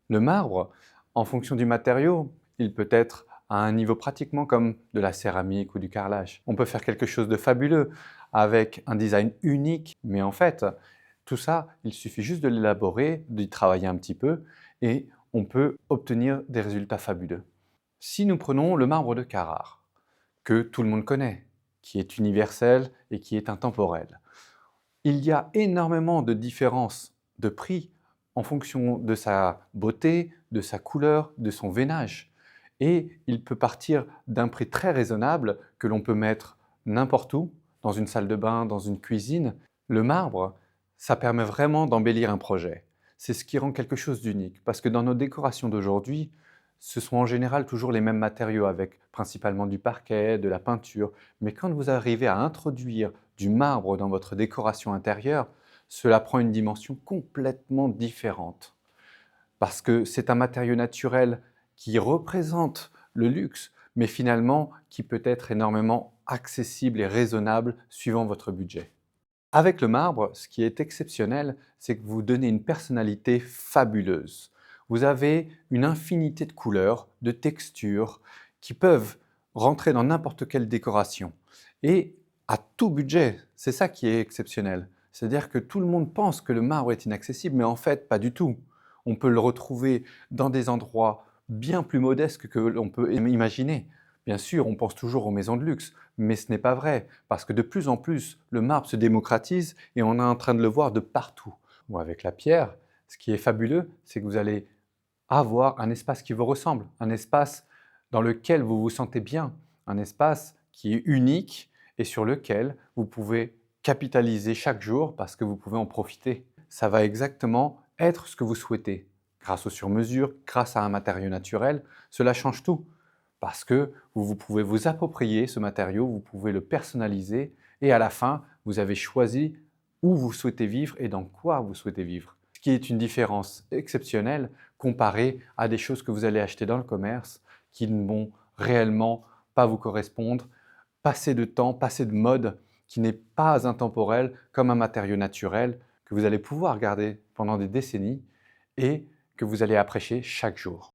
Le marbre, en fonction du matériau, il peut être à un niveau pratiquement comme de la céramique ou du carrelage. On peut faire quelque chose de fabuleux avec un design unique, mais en fait, tout ça, il suffit juste de l'élaborer, d'y travailler un petit peu et on peut obtenir des résultats fabuleux. Si nous prenons le marbre de Carrare, que tout le monde connaît, qui est universel et qui est intemporel, il y a énormément de différences de prix en fonction de sa beauté, de sa couleur, de son veinage. Et il peut partir d'un prix très raisonnable que l'on peut mettre n'importe où, dans une salle de bain, dans une cuisine. Le marbre, ça permet vraiment d'embellir un projet. C'est ce qui rend quelque chose d'unique, parce que dans nos décorations d'aujourd'hui, ce sont en général toujours les mêmes matériaux, avec principalement du parquet, de la peinture. Mais quand vous arrivez à introduire du marbre dans votre décoration intérieure, cela prend une dimension complètement différente. Parce que c'est un matériau naturel qui représente le luxe, mais finalement qui peut être énormément accessible et raisonnable suivant votre budget. Avec le marbre, ce qui est exceptionnel, c'est que vous donnez une personnalité fabuleuse. Vous avez une infinité de couleurs, de textures qui peuvent rentrer dans n'importe quelle décoration. Et à tout budget, c'est ça qui est exceptionnel. C'est-à-dire que tout le monde pense que le marbre est inaccessible, mais en fait, pas du tout. On peut le retrouver dans des endroits bien plus modestes que l'on peut imaginer. Bien sûr, on pense toujours aux maisons de luxe, mais ce n'est pas vrai, parce que de plus en plus, le marbre se démocratise et on est en train de le voir de partout. Ou avec la pierre, ce qui est fabuleux, c'est que vous allez avoir un espace qui vous ressemble, un espace dans lequel vous vous sentez bien, un espace qui est unique et sur lequel vous pouvez capitaliser chaque jour parce que vous pouvez en profiter. Ça va exactement être ce que vous souhaitez. Grâce aux sur-mesures, grâce à un matériau naturel, cela change tout. Parce que vous pouvez vous approprier ce matériau, vous pouvez le personnaliser et à la fin, vous avez choisi où vous souhaitez vivre et dans quoi vous souhaitez vivre. Ce qui est une différence exceptionnelle comparée à des choses que vous allez acheter dans le commerce qui ne vont réellement pas vous correspondre, passer de temps, passer de mode qui n'est pas intemporel comme un matériau naturel que vous allez pouvoir garder pendant des décennies et que vous allez apprécier chaque jour.